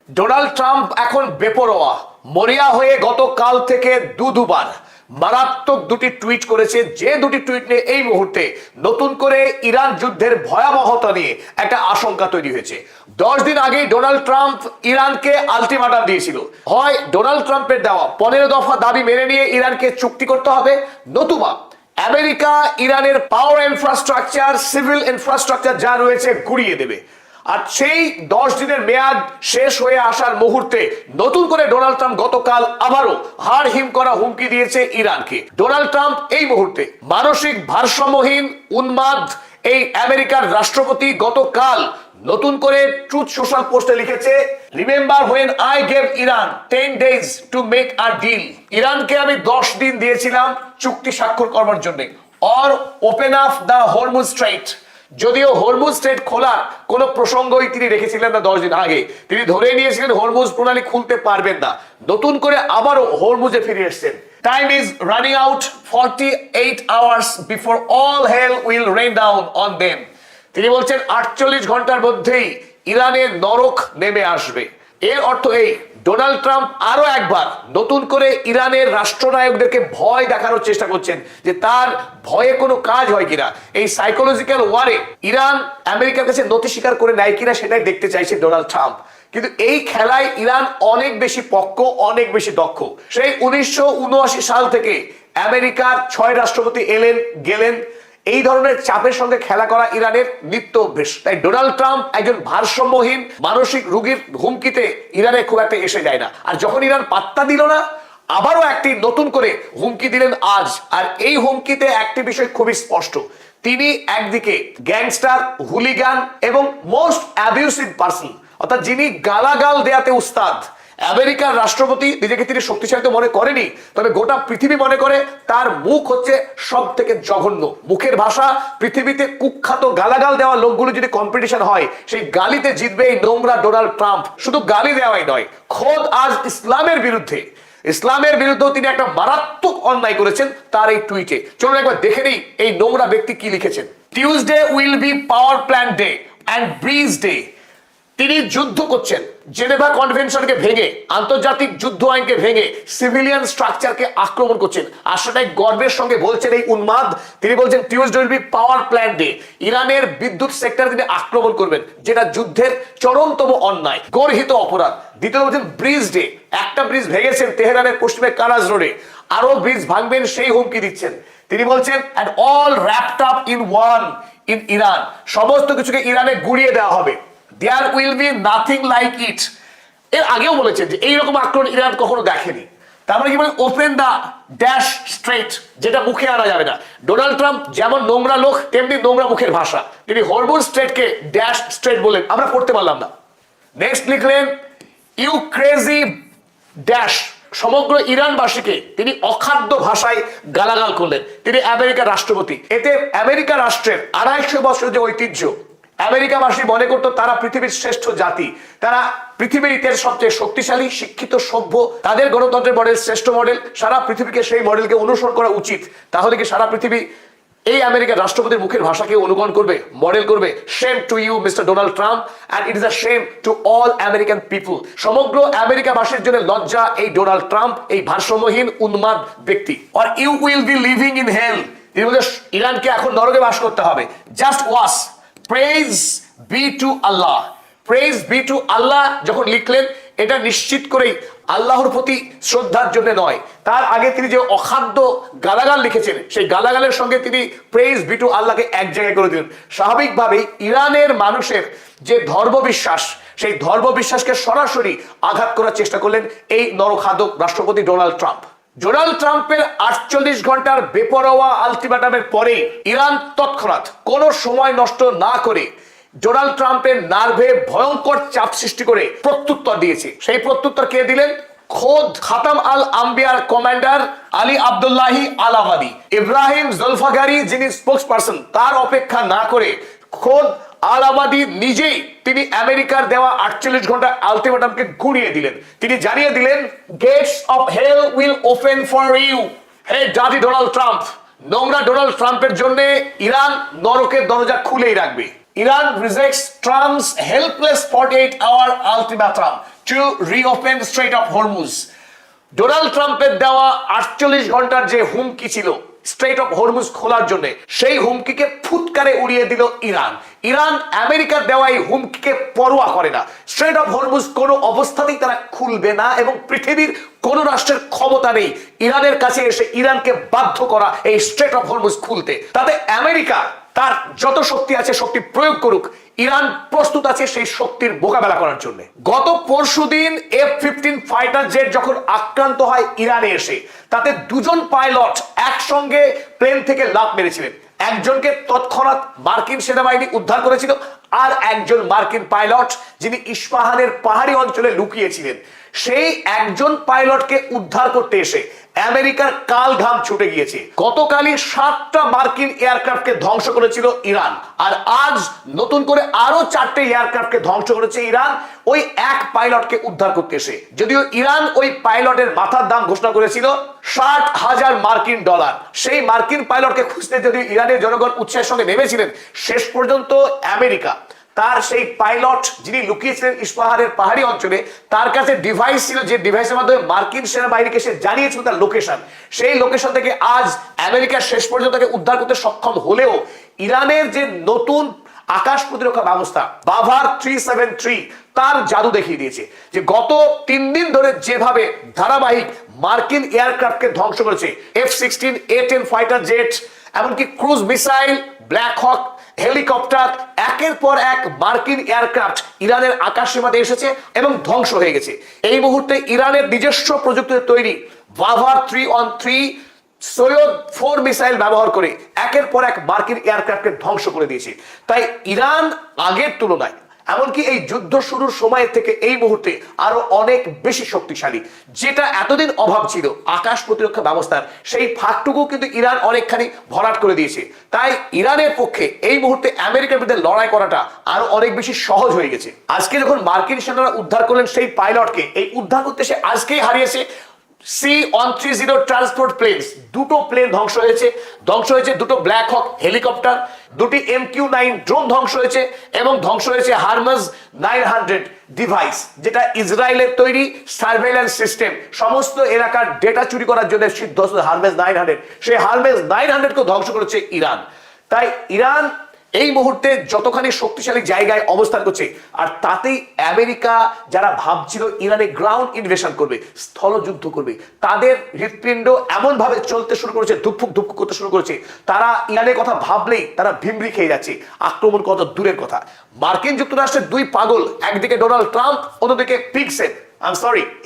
Donald Trump এখন বেপরোয়া মরিয়া হয়ে গতকাল থেকে দুবার মারাত্মক দুটি টুইট করেছে, যে দুটি টুইট নিয়ে এই মুহূর্তে নতুন করে ইরান যুদ্ধের ভয়াবহতা নিয়ে একটা আশঙ্কা তৈরি হয়েছে। 10 দিন আগেই ডোনাল্ড ট্রাম্প ইরানকে আলটিমেটাম দিয়েছিল, হয় ডোনাল্ড ট্রাম্পের দেওয়া 15 দফা দাবি মেনে নিয়ে ইরানকে চুক্তি করতে হবে, নতুবা আমেরিকা ইরানের পাওয়ার ইনফ্রাস্ট্রাকচার, সিভিল ইনফ্রাস্ট্রাকচার যা রয়েছে গুড়িয়ে দেবে। আর সেই 10 দিনের মেয়াদ শেষ হয়ে আসার মুহূর্তে নতুন করে ডোনাল্ড ট্রাম্প গতকাল আবারও হাড় হিম করা হুমকি দিয়েছে ইরানকে। ডোনাল্ড ট্রাম্প এই মুহূর্তে মানসিক ভারসাম্যহীন উন্মাদ এই আমেরিকার রাষ্ট্রপতি গতকাল নতুন করে ট্রুথ সোশ্যাল পোস্টে লিখেছে, remember when I gave Iran 10 days to make a deal. ইরানকে আমি 10 দিন দিয়েছিলাম চুক্তি স্বাক্ষর করবার জন্য, or open up the Hormuz Strait. যদিও হরমুজ স্ট্রেইট খোলার কোন প্রসঙ্গই তিনি রেখেছিলেন না 10 দিন আগে, তিনি ধরে নিয়েছিলেন হরমুজ প্রণালী খুলতে পারবেন না। নতুন করে আবারও হরমুজে ফিরে এসেছেন। Time is running out 48 hours before all hell will rain down on them. তিনি বলছেন 48 ঘন্টার মধ্যেই ইরানের নরক নেমে আসবে। এর অর্থ এই, ডোনাল্ড ট্রাম্প আরো একবার নতুন করে ইরানের রাষ্ট্রনায়কদেরকে ভয় দেখানোর চেষ্টা করছেন যে তার ভয়ে কোনো কাজ হয় কিনা। এই সাইকোলজিক্যাল ওয়ারে ইরান আমেরিকার কাছে নতি স্বীকার করে নেয় কিনা সেটাই দেখতে চাইছে ডোনাল্ড ট্রাম্প। কিন্তু এই খেলায় ইরান অনেক বেশি পক্ক, অনেক বেশি দক্ষ। সেই 1979 সাল থেকে আমেরিকার 6 রাষ্ট্রপতি এলেন গেলেন, এই ধরনের চাপের সঙ্গে খেলা করা ইরানের নিত্য অভ্যেস। তাই ডোনাল্ড ট্রাম্প একজন ভারসাম্যহীন মানসিক রোগীর হুমকিতে ইরানে খুব একটা এসে যায় না। আর যখন ইরান পাত্তা দিল না, আবারও একটি নতুন করে হুমকি দিলেন আজ। আর এই হুমকিতে একটি বিষয় খুবই স্পষ্ট, তিনি একদিকে গ্যাংস্টার, হুলিগান এবং মোস্ট অ্যাবিউসিভ পার্সন, অর্থাৎ যিনি গালাগাল দেয়াতে উস্তাদ। আমেরিকার রাষ্ট্রপতি নিজেকে তিনি শক্তিশালী তো মনে করেনি, তবে গোটা পৃথিবী মনে করে তার মুখ হচ্ছে সব থেকে জঘন্য মুখের ভাষা। পৃথিবীতে কুখ্যাত গালাগাল দেওয়া লোকগুলো যদি কম্পিটিশন হয়, সেই গালিতে জিতবে এই নোংরা ডোনাল্ড ট্রাম্প। শুধু গালি দেওয়াই নয়, খোদ আজ ইসলামের বিরুদ্ধেও তিনি একটা মারাত্মক অন্যায় করেছেন তার এই টুইটে। চলুন একবার দেখে নিই এই নোংরা ব্যক্তি কি লিখেছেন। Tuesday will be power plant day and bridge day. তিনি যুদ্ধ করছেন, জেনেভা কনভেনশনকে ভেঙে, আন্তর্জাতিক যুদ্ধ আইনকে ভেঙে সিভিলিয়ান স্ট্রাকচারকে আক্রমণ করছেন। আর সেটাই গর্বের সঙ্গে বলছেন এই উন্মাদ। তিনি বলছেন Tuesday will be power plant day. ইরানের বিদ্যুৎ সেক্টরে তিনি আক্রমণ করবেন, যেটা যুদ্ধের চরমতম অন্যায়, গর্হিত অপরাধ। দ্বিতীয় বলছেন ব্রিজ ডে, একটা ব্রিজ ভেঙেছেন তেহরানের পশ্চিমে কারাজ রোডে, আরো ব্রিজ ভাঙবেন সেই হুমকি দিচ্ছেন। তিনি বলছেন and all wrapped up in one in Iran, সমস্ত কিছুকে ইরানে গুড়িয়ে দেওয়া হবে। There will be nothing like it। এর আগেও বলেছেন যে এইরকম আক্রমণ ইরান কখনো দেখেনি। তারপরে কি বলে, ওপেন দা ড্যাশ স্ট্রেট, যেটা মুখে আনা যাবে না। ডোনাল্ড ট্রাম্প যেমন নোংরা লোক, তেমনি নোংরা মুখের ভাষা। তিনি হরমুজ স্ট্রেটকে ড্যাশ স্ট্রেট বলেন, আমরা পড়তে পারলাম না। নেক্সট লিখলেন ইউ ক্রেজি ড্যাশ। সমগ্র ইরানবাসীকে তিনি অখাদ্য ভাষায় গালাগাল করলেন। তিনি আমেরিকার রাষ্ট্রপতি। এতে আমেরিকা রাষ্ট্রের 250 বছরের যে ঐতিহ্য, আমেরিকাবাসী মনে করতো তারা পৃথিবীর শ্রেষ্ঠ জাতি, তারা পৃথিবীর ইতিহাসের সবচেয়ে শক্তিশালী, শিক্ষিত, সভ্য, তাদের গণতন্ত্রের মডেল শ্রেষ্ঠ মডেল। সারা পৃথিবীকে সেই মডেলকে অনুসরণ করা উচিত। তাহলে কি সারা পৃথিবী এই আমেরিকার রাষ্ট্রপতির মুখের ভাষাকে অনুকরণ করবে, মডেল করবে? Shame to you Mister Donald Trump, and it is a shame to all American people. সমগ্র আমেরিকাবাসীর জন্য লজ্জা এই ডোনাল্ড ট্রাম্প, এই ভারসাম্যহীন উন্মাদ ব্যক্তি। Or you will be living in hell. ইরানকে এখন নরকে বাস করতে হবে। Just watch praise be to Allah. Praise be to Allah যখন লিখলেন, এটা নিশ্চিত করেই আল্লাহর প্রতি শ্রদ্ধার জন্য নয়, তার আগে তিনি যে অখাদ্য গালাগাল লিখেছেন, সেই গালাগালের সঙ্গে তিনি প্রেজ বি টু আল্লাহকে এক জায়গায় করে দিলেন। স্বাভাবিকভাবেই ইরানের মানুষের যে ধর্মবিশ্বাস, সেই ধর্মবিশ্বাসকে সরাসরি আঘাত করার চেষ্টা করলেন এই নরখাদক রাষ্ট্রপতি ডোনাল্ড ট্রাম্প। ডোনাল্ড ট্রাম্পের 48 ঘন্টার বেপরোয়া আলটিমেটামের পরে ইরান তৎক্ষণাৎ কোনো সময় নষ্ট না করে ডোনাল্ড ট্রাম্পের নার্ভে ভয়ঙ্কর চাপ সৃষ্টি করে প্রত্যুত্তর দিয়েছে। সেই প্রত্যুত্তর কে দিলেন? খোদ খাতাম আল আম্বিয়ার কমান্ডার আলী আব্দুল্লাহি আলাভাদি, ইব্রাহিম জুলফাকারি যিনি স্পোক্স পারসন, তার অপেক্ষা না করে খোদ আলাভাদি নিজেই তিনি আমেরিকার দেওয়া 48 ঘন্টা আলটিমেটামকে ঘুরিয়ে দিলেন। তিনি জানিয়ে দিলেন, gates of hell will open for you. Hey dirty Donald Trump, নোংরা ডোনাল্ড ট্রাম্পের জন্য ইরান নরকের দরজা খুলেই রাখবে। Iran rejects Trump's helpless 48-hour ultimatum to reopen Strait of Hormuz. Donald ট্রাম্পের দেওয়া 48 ঘন্টার যে হুমকি ছিল স্ট্রেট অফ হরমুজ খোলার জন্য, সেই হুমকিকে ফুৎকারে উড়িয়ে দিল ইরান। ইরান আমেরিকার দেওয়া এই হুমকিকে পরোয়া করে না। স্ট্রেট অফ হরমুজ কোনো অবস্থাতেই তারা খুলবে না এবং পৃথিবীর কোন রাষ্ট্রের ক্ষমতা নেই ইরানের কাছে এসে ইরানকে বাধ্য করা এই স্ট্রেট অফ হরমুজ খুলতে। তাতে আমেরিকা তার যত শক্তি আছে শক্তি প্রয়োগ করুক, ইরান প্রস্তুত আছে সেই শক্তির মোকাবেলা করার জন্য। গত পরশুদিন F-15 ফাইটার জেট যখন আক্রান্ত হয় ইরানে এসে, তাতে দুজন পাইলট একসঙ্গে প্লেন থেকে লাফ মেরেছিলেন। একজনকে তৎক্ষণাৎ মার্কিন সেনাবাহিনী উদ্ধার করেছিল, আর একজন মার্কিন পাইলট যিনি ইস্পাহানের পাহাড়ি অঞ্চলে লুকিয়েছিলেন, সেই একজন পাইলটকে উদ্ধার করতে এসে আমেরিকার কাল ঘাম ছুটে গিয়েছে। গতকালই 7টা মার্কিন এয়ারক্রাফটকে ধ্বংস করেছিল ইরান, আর আজ নতুন করে আরো 4টে এয়ারক্রাফটকে ধ্বংস করেছে ইরান ওই এক পাইলটকে উদ্ধার করতে এসে। যদিও ইরান ওই পাইলটের মাথার দাম ঘোষণা করেছিল $60,000 মার্কিন ডলার। সেই মার্কিন পাইলটকে খুঁজতে যদিও ইরানের জনগণ উৎসাহের সঙ্গে নেমেছিলেন, শেষ পর্যন্ত আমেরিকা তার সেই পাইলট যিনি লুকিয়েছিলেন ইস্পাহানের পাহাড়ি অঞ্চলে, তার কাছে ডিভাইস ছিল, যে ডিভাইসের মাধ্যমে মার্কিন সেনাবাহিনীকে সে জানিয়েছিল তার লোকেশন। সেই লোকেশন থেকে আজ আমেরিকা শেষ পর্যন্ত তাকে উদ্ধার করতে সক্ষম হলেও ইরানের যে নতুন আকাশ প্রতিরক্ষা ব্যবস্থা বাভার 373 তার জাদু দেখিয়ে দিয়েছে। যে গত 3 দিন ধরে যেভাবে ধারাবাহিক মার্কিন এয়ারক্রাফটকে ধ্বংস করেছে, F-16, A-10 ফাইটার জেট, এমনকি ক্রুজ মিসাইল, ব্ল্যাক হক হেলিকপ্টার, একের পর এক মার্কিন এয়ারক্রাফট ইরানের আকাশ সীমাতে এসেছে এবং ধ্বংস হয়ে গেছে। এই মুহূর্তে ইরানের নিজস্ব প্রযুক্তিতে তৈরি বাভার 3-on-3 সৈয়দ 4 মিসাইল ব্যবহার করে একের পর এক মার্কিন এয়ারক্রাফটকে ধ্বংস করে দিয়েছে। তাই ইরান আগের তুলনায়, এমনকি এই যুদ্ধ শুরুর সময় থেকে এই মুহূর্তে আরো অনেক বেশি শক্তিশালী। যেটা এতদিন অভাব ছিল আকাশ প্রতিরক্ষা ব্যবস্থার, সেই ফাঁকটুকু কিন্তু ইরান অনেকখানি ভরাট করে দিয়েছে। তাই ইরানের পক্ষে এই মুহূর্তে আমেরিকার বিরুদ্ধে লড়াই করাটা আরো অনেক বেশি সহজ হয়ে গেছে। আজকে যখন মার্কিন সেনারা উদ্ধার করলেন সেই পাইলটকে, এই উদ্ধার করতে সে আজকেই হারিয়েছে C-130 ট্রান্সপোর্ট প্লেনস। দুটো প্লেন ধ্বংস হয়েছে, দুটো ব্ল্যাক হক হেলিকপ্টার, দুটি MQ-9 ড্রোন ধ্বংস হয়েছে, এবং ধ্বংস হয়েছে হারমাস 900 ডিভাইস, যেটা ইসরায়েলের তৈরি সার্ভেইলেন্স সিস্টেম। সমস্ত এলাকার ডেটা চুরি করার জন্য সিদ্ধ হারমাস 900, সেই হারমাস 900 কে ধ্বংস করেছে ইরান। তাই ইরান এই মুহূর্তে যতখানি শক্তিশালী জায়গায় অবস্থান করছে, আর তাতেই আমেরিকা যারা ভাবছিল ইরানে গ্রাউন্ড ইনভেশন করবে, স্থলযুদ্ধ করবে, তাদের হৃৎপিণ্ড এমন ভাবে চলতে শুরু করেছে, ধুকফুক ধুকফুক করতে শুরু করেছে। তারা ইরানের কথা ভাবলেই তারা ভিমরি খেয়ে যাচ্ছে, আক্রমণ কত দূরের কথা। মার্কিন যুক্তরাষ্ট্রের দুই পাগল, একদিকে ডোনাল্ড ট্রাম্প, অন্যদিকে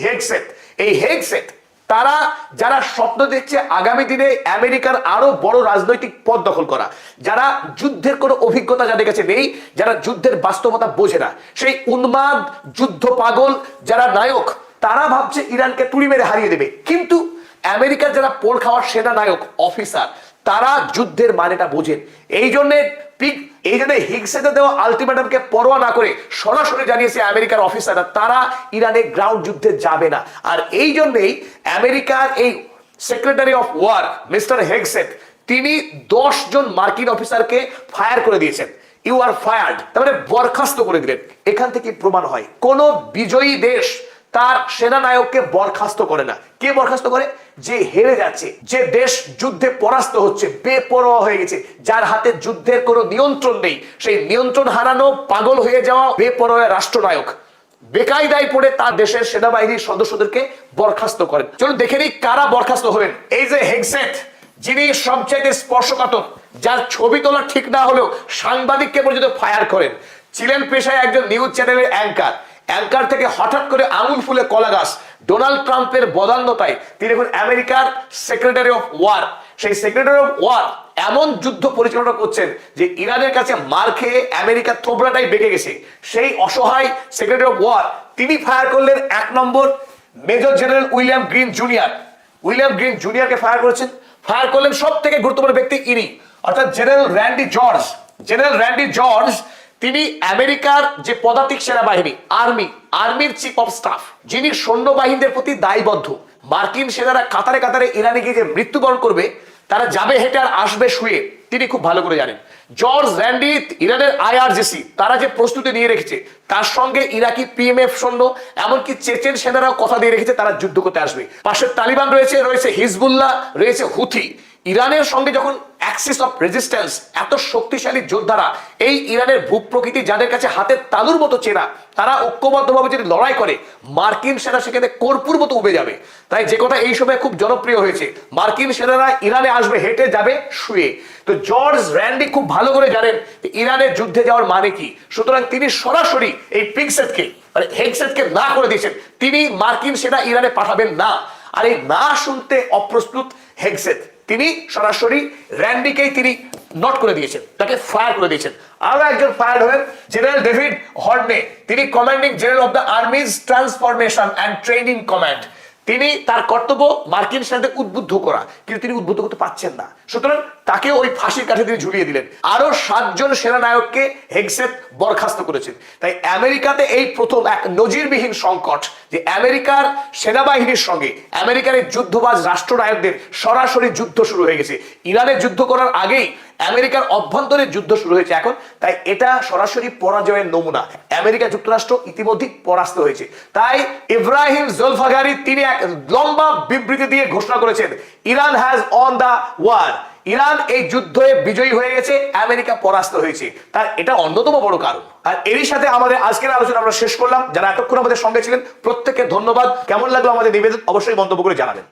হেগসেথ। এই হেগসেথ তারা যারা স্বপ্ন দেখছে আগামী দিনে আমেরিকার আরো বড় রাজনৈতিক পদ দখল করা, যারা যুদ্ধের কোনো অভিজ্ঞতা যাদের কাছে নেই, যারা যুদ্ধের বাস্তবতা বোঝে না, সেই উন্মাদ যুদ্ধ পাগল যারা নায়ক, তারা ভাবছে ইরানকে তুড়ি মেরে হারিয়ে দেবে। কিন্তু আমেরিকার যারা পোড় খাওয়ার সেনা নায়ক অফিসার, তারা যুদ্ধের মানেটা বোঝেন। এই জন্য হিগসেতে দেওয়া আলটিমেটামকে পরোয়া না করে সরাসরি জানিয়েছে আমেরিকার অফিসাররা তারা ইরানে গ্রাউন্ড যুদ্ধে যাবে না। আর এই জন্যই আমেরিকার এই secretary of war Mister Hegseth, তিনি 10 জন মার্কিন অফিসারকে ফায়ার করে দিয়েছেন। ইউ আর ফায়ার্ড, তার মানে বরখাস্ত করে দিলেন। এখান থেকে প্রমাণ হয় কোন বিজয়ী দেশ তার সেনানায়ককে বরখাস্ত করে না। কে বরখাস্ত করে? যে হেরে যাচ্ছে, যে দেশ যুদ্ধে পরাস্ত হচ্ছে, বেপরোয়া হয়ে গেছে, যার হাতে যুদ্ধের কোনো নিয়ন্ত্রণ নেই, সেই নিয়ন্ত্রণ হারানো পাগল হয়ে যাওয়া বেপরোয়া রাষ্ট্রনায়ক বেকায়দায় পড়ে তার দেশের সেনাবাহিনীর সদস্যদেরকে বরখাস্ত করেন। চলুন দেখে নিই কারা বরখাস্ত হলেন। এই যে হেগসেথ, যিনি সবচাইতে স্পর্শকাতর, যার ছবি তোলা ঠিক না হলেও সাংবাদিককে পর্যন্ত ফায়ার করেন, ছিলেন পেশায় একজন নিউজ চ্যানেলের অ্যাঙ্কার থেকে হঠাৎ করে আঙুল ফুলে কলা গাছ। ডোনাল্ড ট্রাম্পের বদান্যতায় তিনি এখন আমেরিকার সেক্রেটারি অফ ওয়ার। সেই সেক্রেটারি অফ ওয়ার এমন যুদ্ধ পরিচালনা করছেন যে ইরানের কাছে মার খেয়ে আমেরিকার থোবড়াটাই বেঁকে গেছে। সেই অসহায় সেক্রেটারি অফ ওয়ার তিনি ফায়ার করলেন 1 নম্বর মেজর জেনারেল উইলিয়াম গ্রিন জুনিয়রকে ফায়ার করলেন সব থেকে গুরুত্বপূর্ণ ব্যক্তি ইনি, অর্থাৎ জেনারেল র্যান্ডি জর্জ। তিনি আমেরিকার যে পদাতিক সেনাবাহিনী আর্মির চিফ অফ স্টাফ, যিনি সৈন্যবাহিনীদের প্রতি দায়বদ্ধ। মার্কিন সেনারা কাতারে কাতারে ইরানে গিয়ে যে মৃত্যুবরণ করবে, তারা যাবে হেঁটে আর আসবে শুয়ে, তিনি খুব ভালো করে জানেন। জর্জ র্যান্ডি, ইরানের আইআরজিসি, তারা যে প্রস্তুতি নিয়ে রেখেছে, তার সঙ্গে ইরাকি পিএমএফ সৈন্য, এমনকি চেচেন সেনারাও কথা দিয়ে রেখেছে তারা যুদ্ধ করতে আসবে। পাশে তালিবান রয়েছে হিজবুল্লাহ, রয়েছে হুথি। ইরানের সঙ্গে যখন অ্যাক্সিস অফ রেজিস্ট্যান্স, এত শক্তিশালী যোদ্ধারা, এই ইরানের ভূপ্রকৃতি যাদের কাছে হাতের তালুর মতো চেনা, তারা ঐক্যবদ্ধভাবে যদি লড়াই করে, মার্কিন সেনা সেখানে কর্পূর মতো উবে যাবে। তাই যে কথা এই সময় খুব জনপ্রিয় হয়েছে, মার্কিন সেনারা ইরানে আসবে হেঁটে, যাবে শুয়ে। তো জর্জ র্যান্ডি খুব ভালো করে জানেন ইরানের যুদ্ধে যাওয়ার মানে কি। সুতরাং তিনি সরাসরি এই পিকসেটকে, মানে হেগসেটকে না করে দিয়েছেন, তিনি মার্কিন সেনা ইরানে পাঠাবেন না। আর এই না শুনতে অপ্রস্তুত হেগসেট, তিনি সরাসরি র্যান্ডিকেই তিনি নট করে দিয়েছেন, তাকে ফায়ার করে দিয়েছেন। আরো একজন ফায়ার হলেন জেনারেল ডেভিড হর্নে, তিনি commanding general of the army's transformation and training command. তিনি, তার কর্তব্য মার্কিন সেনাদের উদ্বুদ্ধ করা, কিন্তু তিনি উদ্বুদ্ধ করতে পারছেন না, সুতরাং তাকে ওই ফাঁসির কাঠে তিনি ঝুলিয়ে দিলেন। আরো 7 জন সেনানায়ককে হেগসেট বরখাস্ত করেছেন। তাই আমেরিকাতে এই প্রথম এক নজিরবিহীন সংকট, যে আমেরিকার সেনাবাহিনীর সঙ্গে আমেরিকার এই যুদ্ধবাজ রাষ্ট্রনায়কদের সরাসরি যুদ্ধ শুরু হয়ে গেছে। ইরানের যুদ্ধ করার আগেই আমেরিকার অভ্যন্তরীণ যুদ্ধ শুরু হয়েছে এখন। তাই এটা সরাসরি পরাজয়ের নমুনা। আমেরিকা যুক্তরাষ্ট্র ইতিমধ্যে পরাস্ত হয়েছে। তাই ইব্রাহিম জোলফাগারি তিনি এক লম্বা বিবৃতি দিয়ে ঘোষণা করেছেন, Iran has won the war. ইরান এই যুদ্ধে বিজয়ী হয়ে গেছে, আমেরিকা পরাস্ত হয়েছে। তার এটা অন্যতম বড় কারণ। আর এরই সাথে আমাদের আজকের আলোচনা আমরা শেষ করলাম। যারা এতক্ষণ আমাদের সঙ্গে ছিলেন প্রত্যেককে ধন্যবাদ। কেমন লাগলো আমাদের নিবেদন অবশ্যই মন্তব্য করে জানাবেন।